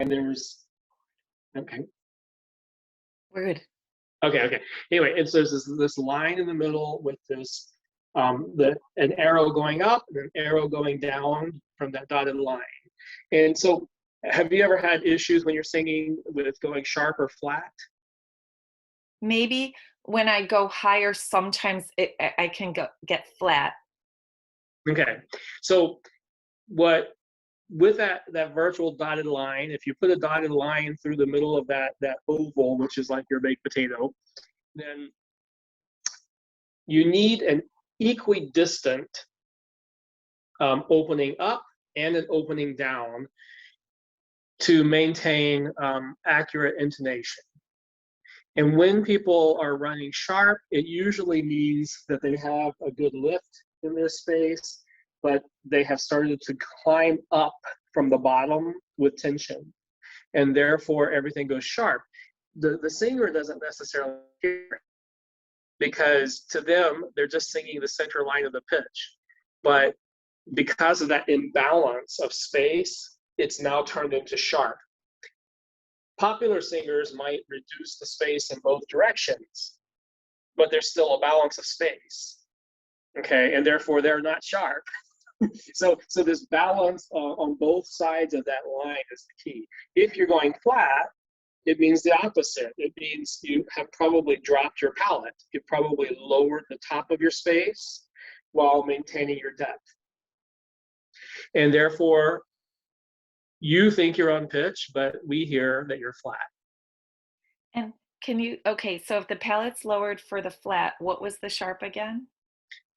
and there's, okay, We're good. okay. Anyway, and so there's this line in the middle with this, an arrow going up and an arrow going down from that dotted line. And so have you ever had issues when you're singing with going sharp or flat? Maybe when I go higher, sometimes I can get flat. Okay, so what with that virtual dotted line, if you put a dotted line through the middle of that oval, which is like your baked potato, then you need an equidistant opening up and an opening down to maintain accurate intonation. And when people are running sharp, it usually means that they have a good lift in their space, but they have started to climb up from the bottom with tension. And therefore, everything goes sharp. The singer doesn't necessarily hear it, because to them, they're just singing the center line of the pitch. But because of that imbalance of space, it's now turned into sharp. Popular singers might reduce the space in both directions, but there's still a balance of space, okay? And therefore, they're not sharp. So this balance on both sides of that line is the key. If you're going flat, it means the opposite. It means you have probably dropped your palette. You've probably lowered the top of your space while maintaining your depth. And therefore, you think you're on pitch, but we hear that you're flat. And can you, okay, so if the palette's lowered for the flat, what was the sharp again?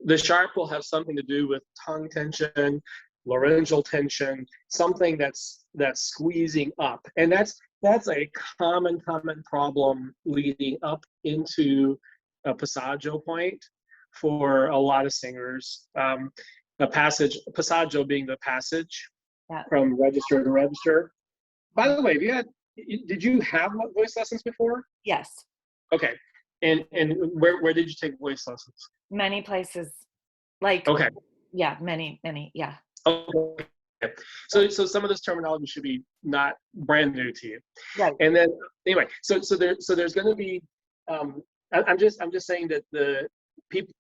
The sharp will have something to do with tongue tension, laryngeal tension, something that's squeezing up. And that's a common problem leading up into a passaggio point for a lot of singers. Passaggio being the passage, yeah, from register to register. By the way, did you have voice lessons before? Yes. Okay. And where did you take voice lessons? Many places. Like, okay. Yeah, many, yeah. Okay. So some of this terminology should be not brand new to you. Right. And then anyway, so there's going to be I'm just saying that the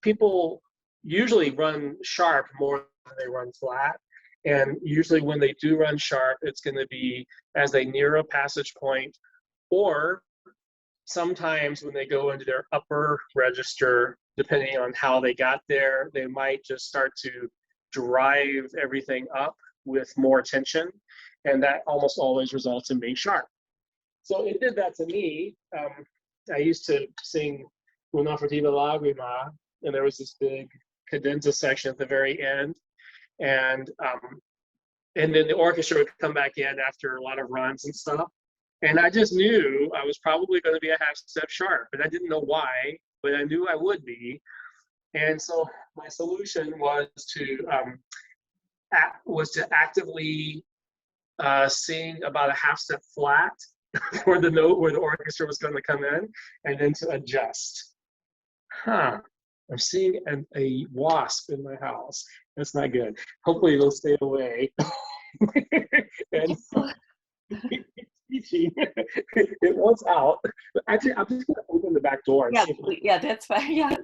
people usually run sharp more than they run flat. And usually when they do run sharp, it's going to be as they near a passage point, or sometimes when they go into their upper register, depending on how they got there, they might just start to drive everything up with more tension. And that almost always results in being sharp. So it did that to me. I used to sing Una Furtiva Lagrima, and there was this big cadenza section at the very end. And then the orchestra would come back in after a lot of runs and stuff. And I just knew I was probably going to be a half step sharp, and I didn't know why, but I knew I would be. And so my solution was to actively sing about a half step flat for the note where the orchestra was going to come in, and then to adjust. I'm seeing a wasp in my house. That's not good. Hopefully it'll stay away. And teaching, it wants out. But actually, I'm just going to open the back door. Yeah, that's fine. Yeah.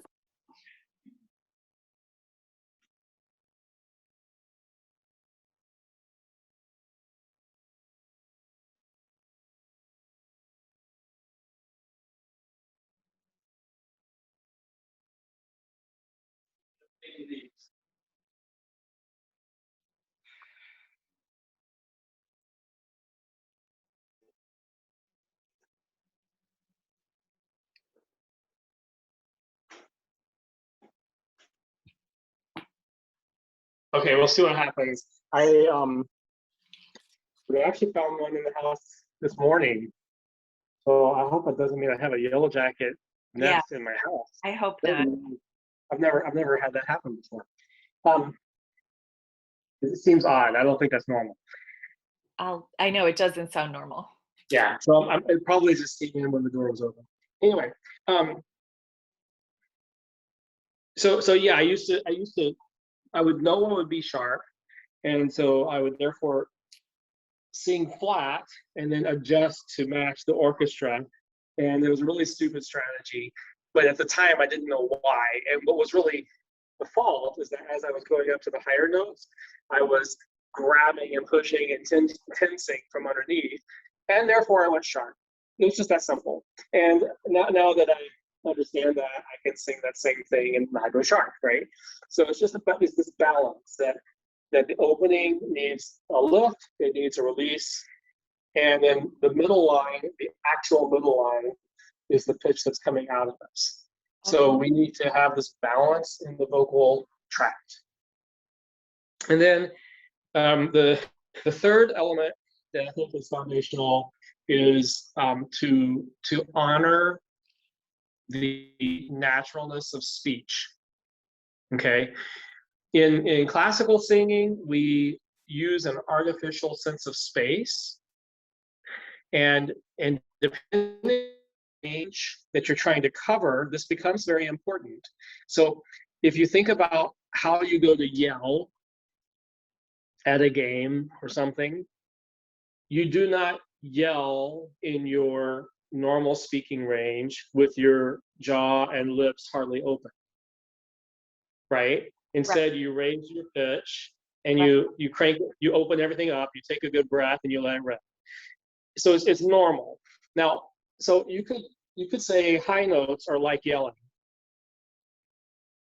Okay, we'll see what happens. We actually found one in the house this morning, so I hope it doesn't mean I have a yellow jacket nest in my house. I hope not. I've never had that happen before. It seems odd. I don't think that's normal. I know it doesn't sound normal. Yeah, so it probably just came in when the door was open. Anyway, so yeah, I would know what would be sharp, and so I would therefore sing flat and then adjust to match the orchestra. And it was a really stupid strategy. But at the time, I didn't know why. And what was really the fault is that as I was going up to the higher notes, I was grabbing and pushing and tensing from underneath. And therefore, I went sharp. It was just that simple. And now that I understand that, I can sing that same thing and not go sharp, right? So it's just about this balance that the opening needs a lift, it needs a release, and then the middle line, the actual middle line, is the pitch that's coming out of us. So we need to have this balance in the vocal tract. And then the third element that I think is foundational is to honor the naturalness of speech. Okay, in classical singing, we use an artificial sense of space, and depending on the range that you're trying to cover, this becomes very important. So if you think about how you go to yell at a game or something, you do not yell in your normal speaking range with your jaw and lips hardly open, right? Instead, you raise your pitch and you crank, you open everything up, you take a good breath and you let it rip. So it's normal. Now, so you could say high notes are like yelling.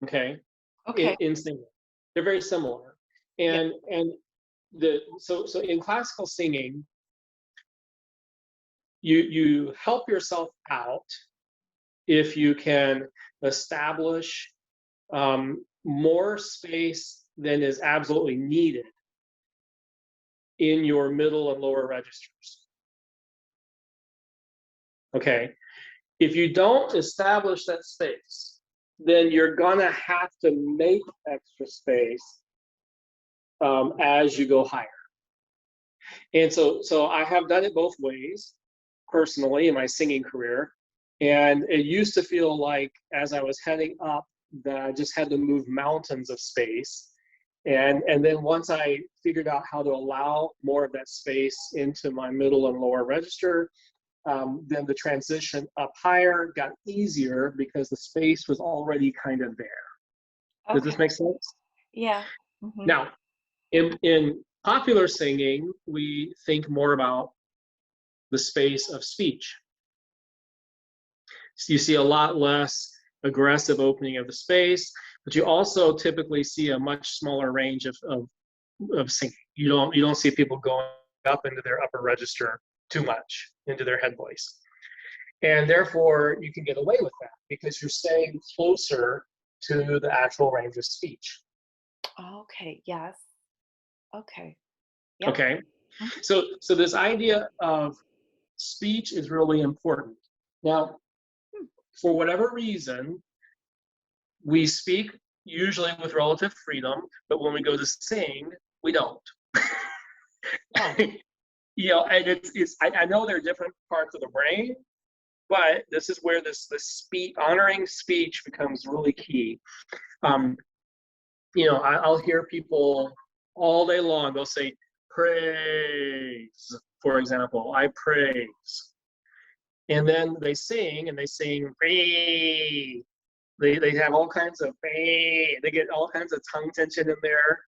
Okay. In singing, they're very similar. And so in classical singing, you help yourself out if you can establish more space than is absolutely needed in your middle and lower registers. Okay, if you don't establish that space, then you're gonna have to make extra space as you go higher. And so I have done it both ways personally in my singing career. And it used to feel like as I was heading up that I just had to move mountains of space. And then once I figured out how to allow more of that space into my middle and lower register, then the transition up higher got easier because the space was already kind of there. Does this make sense? Yeah. Now, in popular singing, we think more about the space of speech. So you see a lot less aggressive opening of the space, but you also typically see a much smaller range of singing. You don't see people going up into their upper register too much, into their head voice. And therefore, you can get away with that because you're staying closer to the actual range of speech. Okay, yes. Okay. Yep. Okay. So this idea of speech is really important. Now, for whatever reason, we speak usually with relative freedom, but when we go to sing, we don't. You know, and I know there are different parts of the brain, but this is where this speech, honoring speech becomes really key. You know, I'll hear people all day long, they'll say, praise, for example, I praise. And then they sing, praise. They have all kinds of praise. They get all kinds of tongue tension in there.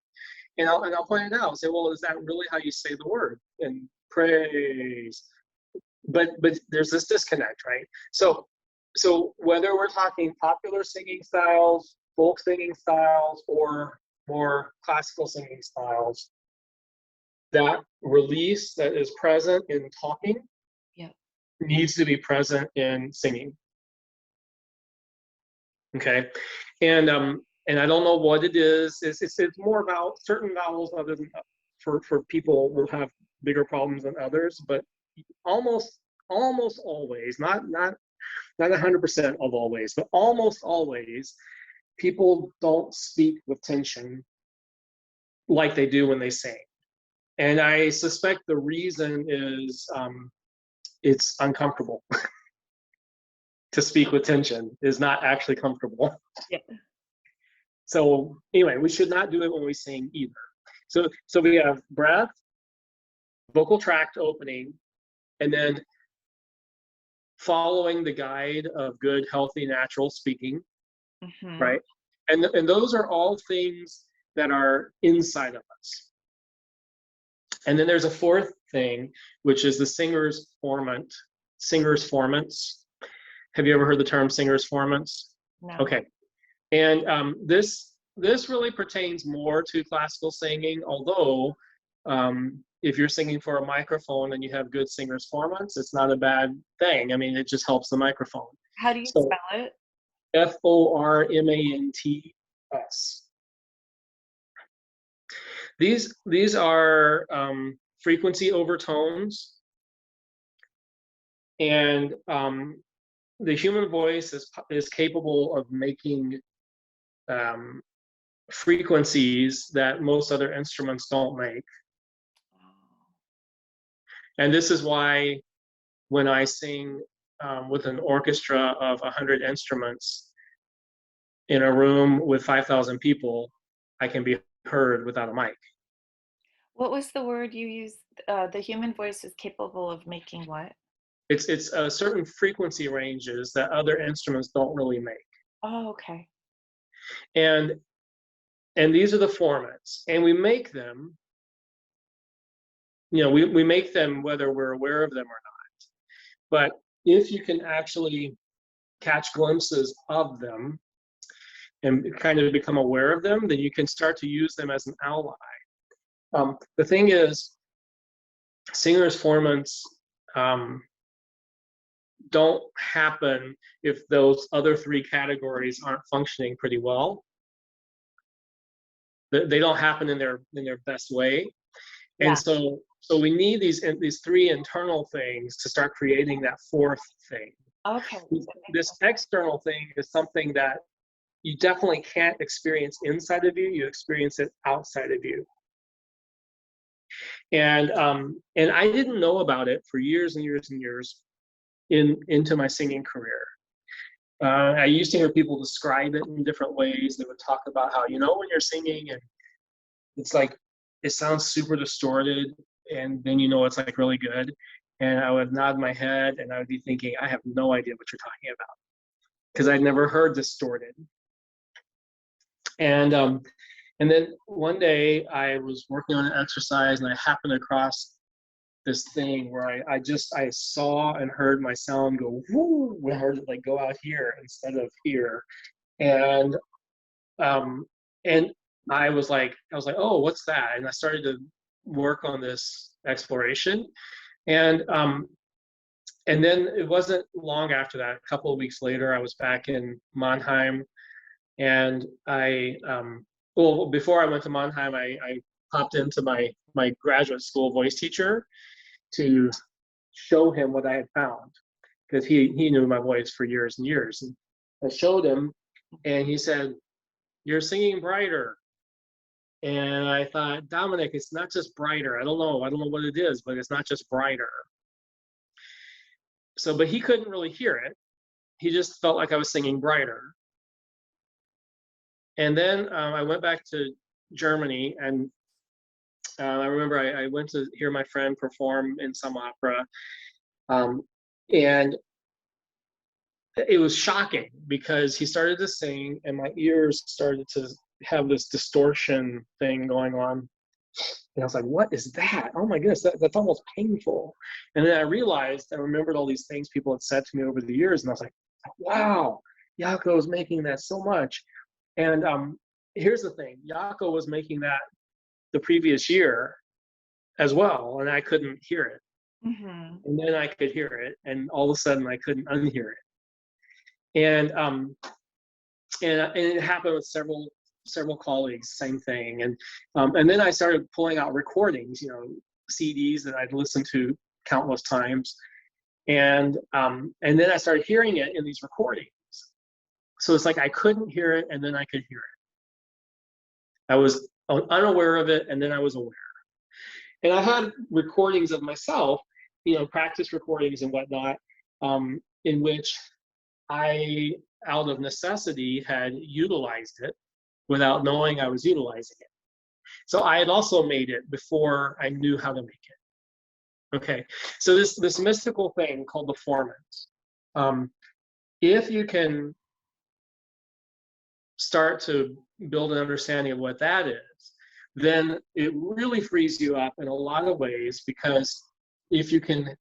And I'll point it out, say, well, is that really how you say the word? And praise. But there's this disconnect, right? So whether we're talking popular singing styles, folk singing styles, or more classical singing styles, that release that is present in talking needs to be present in singing. Okay, and I don't know what it is. It's more about certain vowels other than for people who have bigger problems than others, but almost always, not 100% of always, but almost always, people don't speak with tension like they do when they sing. And I suspect the reason is it's uncomfortable. To speak with tension is not actually comfortable. Yeah. So anyway, we should not do it when we sing either. So we have breath, vocal tract opening, and then following the guide of good, healthy, natural speaking, Mm-hmm. right? And those are all things that are inside of us. And then there's a fourth thing, which is the singer's formant, singer's formants. Have you ever heard the term singer's formants? No. Okay. And this really pertains more to classical singing, although if you're singing for a microphone and you have good singer's formants, it's not a bad thing. I mean, it just helps the microphone. How do you So spell it? formants. These are frequency overtones, and the human voice is capable of making frequencies that most other instruments don't make. And this is why when I sing with an orchestra of 100 instruments in a room with 5,000 people, I can be heard without a mic. What was the word you used? The human voice is capable of making what? It's certain frequency ranges that other instruments don't really make. Oh, okay. And these are the formats, and we make them, you know, we make them whether we're aware of them or not. But if you can actually catch glimpses of them and kind of become aware of them, then you can start to use them as an ally. The thing is, singers' formants don't happen if those other three categories aren't functioning pretty well. They don't happen in their best way, Yeah. and so we need these three internal things to start creating that fourth thing. Okay. This external thing is something that you definitely can't experience inside of you. You experience it outside of you. And I didn't know about it for years and years and years into my singing career. I used to hear people describe it in different ways. They would talk about how, you know, when you're singing and it's like, it sounds super distorted, and then you know it's like really good. And I would nod my head and I would be thinking, I have no idea what you're talking about, because I'd never heard distorted. And then one day I was working on an exercise and I happened across this thing where I saw and heard my sound go whoo, when I heard it like go out here instead of here. And I was like, oh, what's that? And I started to work on this exploration. And then it wasn't long after that, a couple of weeks later, I was back in Mannheim, and well, before I went to Mannheim, I popped into my graduate school voice teacher to show him what I had found, because he knew my voice for years and years. And I showed him, and he said, "You're singing brighter." And I thought, Dominic, it's not just brighter. I don't know what it is, but it's not just brighter. So, but he couldn't really hear it. He just felt like I was singing brighter. And then I went back to Germany, and I remember I went to hear my friend perform in some opera, and it was shocking because he started to sing and my ears started to have this distortion thing going on. And I was like, what is that? Oh my goodness, that's almost painful. And then I realized, I remembered all these things people had said to me over the years, and I was like, wow, Jaakko is making that so much. And here's the thing, Jaakko was making that the previous year as well, and I couldn't hear it. Mm-hmm. And then I could hear it, and all of a sudden I couldn't unhear it. And it happened with several colleagues, same thing. And then I started pulling out recordings, you know, CDs that I'd listened to countless times, and then I started hearing it in these recordings. So it's like I couldn't hear it, and then I could hear it. I was unaware of it, and then I was aware. And I had recordings of myself, you know, practice recordings and whatnot, in which I, out of necessity, had utilized it without knowing I was utilizing it. So I had also made it before I knew how to make it. Okay, so this mystical thing called the formant, if you can start to build an understanding of what that is, then it really frees you up in a lot of ways, because if you can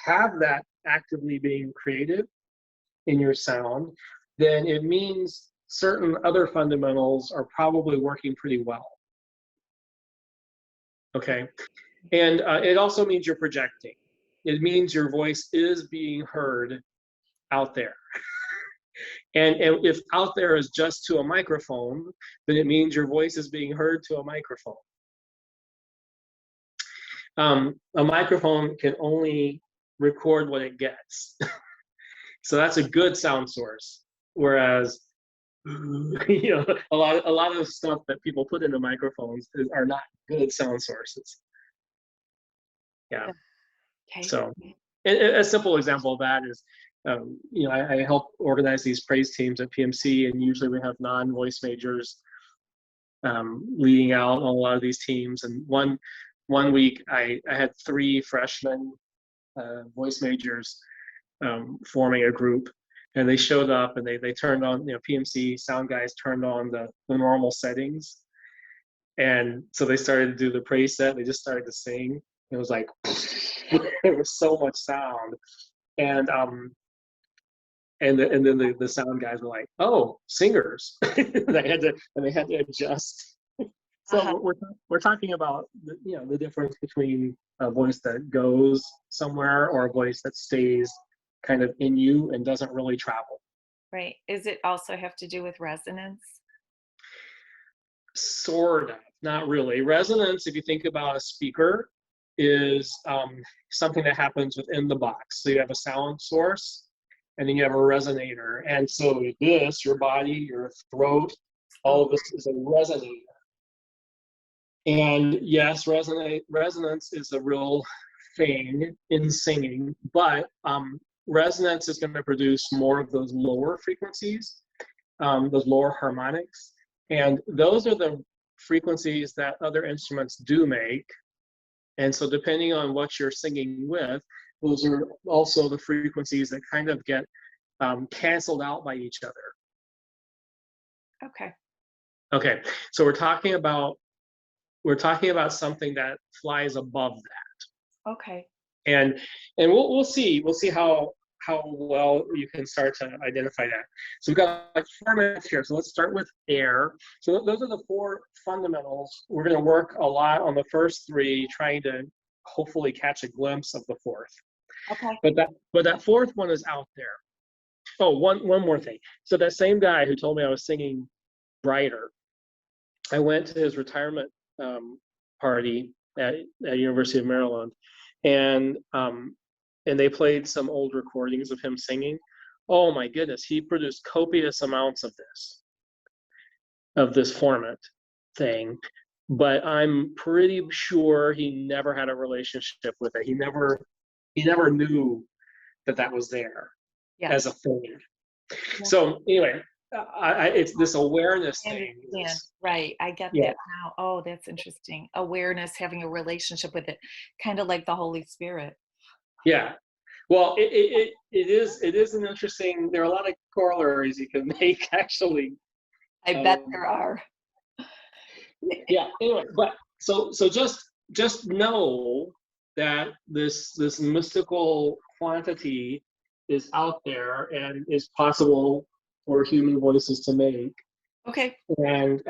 have that actively being created in your sound, then it means certain other fundamentals are probably working pretty well. Okay, and it also means you're projecting. It means your voice is being heard out there. And if out there is just to a microphone, then it means your voice is being heard to a microphone. A microphone can only record what it gets. So that's a good sound source. Whereas, a lot of stuff that people put into microphones are not good sound sources. Yeah. Okay. So a simple example of that is, I help organize these praise teams at PMC, and usually we have non-voice majors leading out on a lot of these teams. And one week I had 3 freshmen voice majors forming a group, and they showed up and they turned on, PMC sound guys turned on the normal settings, and so they started to do the praise set. They just started to sing. It was like there was so much sound, and then the sound guys were like, "Oh, singers!" they had to adjust. So we're talking about the difference between a voice that goes somewhere or a voice that stays kind of in you and doesn't really travel. Right. Is it also have to do with resonance? Sort of, not really. Resonance, if you think about a speaker, is something that happens within the box. So you have a sound source, and then you have a resonator. And so your body, your throat, all of this is a resonator. And yes, resonance is a real thing in singing, but resonance is going to produce more of those lower frequencies, those lower harmonics. And those are the frequencies that other instruments do make. And so depending on what you're singing with, those are also the frequencies that kind of get canceled out by each other. Okay. Okay, so we're talking about something that flies above that. Okay. And we'll see how well you can start to identify that. So we've got like 4 minutes here. So let's start with air. So those are the 4 fundamentals. We're going to work a lot on the first 3, trying to hopefully catch a glimpse of the 4th. Okay. But that 4th one is out there. Oh, one more thing. So that same guy who told me I was singing brighter, I went to his retirement party at University of Maryland, and they played some old recordings of him singing. Oh my goodness, he produced copious amounts of this formant thing, but I'm pretty sure he never had a relationship with it. He never knew that was there as a thing. Yeah. So anyway, it's this awareness thing. Right, I get that now. Oh, that's interesting. Awareness, having a relationship with it, kind of like the Holy Spirit. Yeah. Well, it is an interesting. There are a lot of corollaries you can make, actually. I bet there are. Yeah. Anyway, but so just know that this mystical quantity is out there and is possible for human voices to make. Okay. And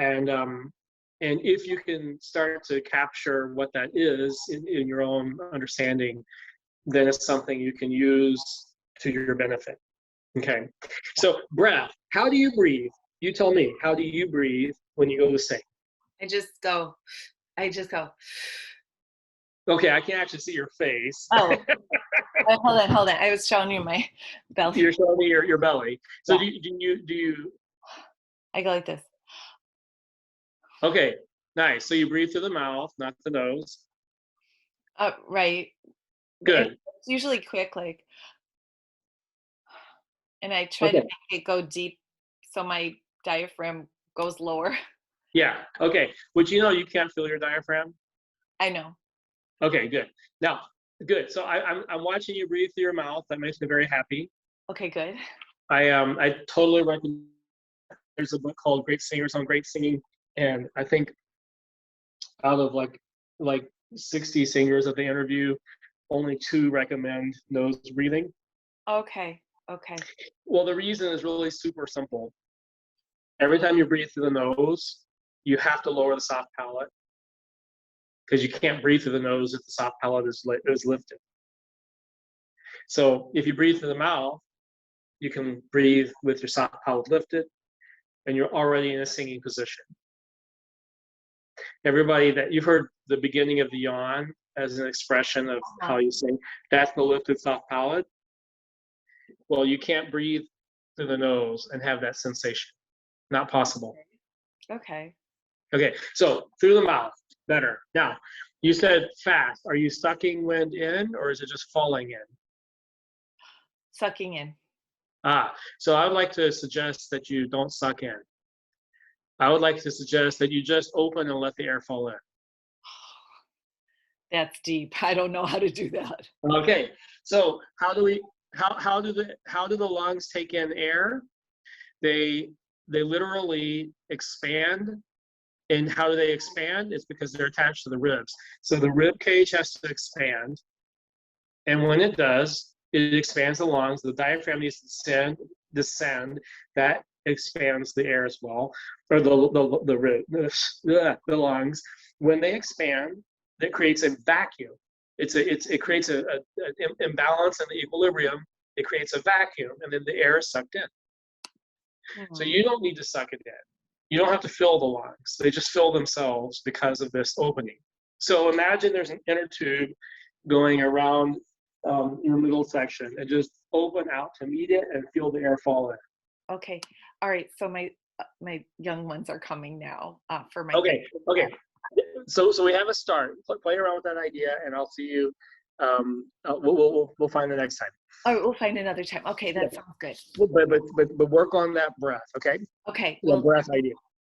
if you can start to capture what that is in your own understanding, then it's something you can use to your benefit. Okay. So breath, how do you breathe? You tell me, how do you breathe when you go to sing? I just go. Okay, I can't actually see your face. Oh, hold on. I was showing you my belly. You're showing me your belly. So do you? I go like this. Okay, nice. So you breathe through the mouth, not the nose. Right. Good. It's usually quick, like, and I try to make it go deep so my diaphragm goes lower. Yeah. Okay. But you can't feel your diaphragm? I know. Okay, good. Now, Good. So I'm watching you breathe through your mouth. That makes me very happy. Okay, good. I totally recommend. There's a book called Great Singers on Great Singing, and I think out of like 60 singers that they interview, only 2 recommend nose breathing. Okay, okay. Well, the reason is really super simple. Every time you breathe through the nose, you have to lower the soft palate because you can't breathe through the nose if the soft palate is lifted. So if you breathe through the mouth, you can breathe with your soft palate lifted, and you're already in a singing position. Everybody that you've heard the beginning of the yawn as an expression of how you sing, that's the lifted soft palate. Well, you can't breathe through the nose and have that sensation. Not possible. Okay. Okay, so through the mouth, better. Now, you said fast. Are you sucking wind in or is it just falling in? Sucking in. So I would like to suggest that you don't suck in. I would like to suggest that you just open and let the air fall in. That's deep. I don't know how to do that. Okay, so how do the lungs take in air? They literally expand. And how do they expand? It's because they're attached to the ribs. So the rib cage has to expand. And when it does, it expands the lungs. The diaphragm needs to descend. That expands the air as well, or the lungs. When they expand, that creates a vacuum. It creates an imbalance in the equilibrium. It creates a vacuum, and then the air is sucked in. So you don't need to suck it in. You don't have to fill the lungs. They just fill themselves because of this opening. So imagine there's an inner tube going around your middle section, and just open out to meet it and feel the air fall in. Okay. All right. So my young ones are coming now for my. Okay. So we have a start. Play around with that idea, and I'll see you. We'll find the next time. Oh, we'll find another time. Okay, that sounds good. But work on that breath. Okay. Okay. The breath idea.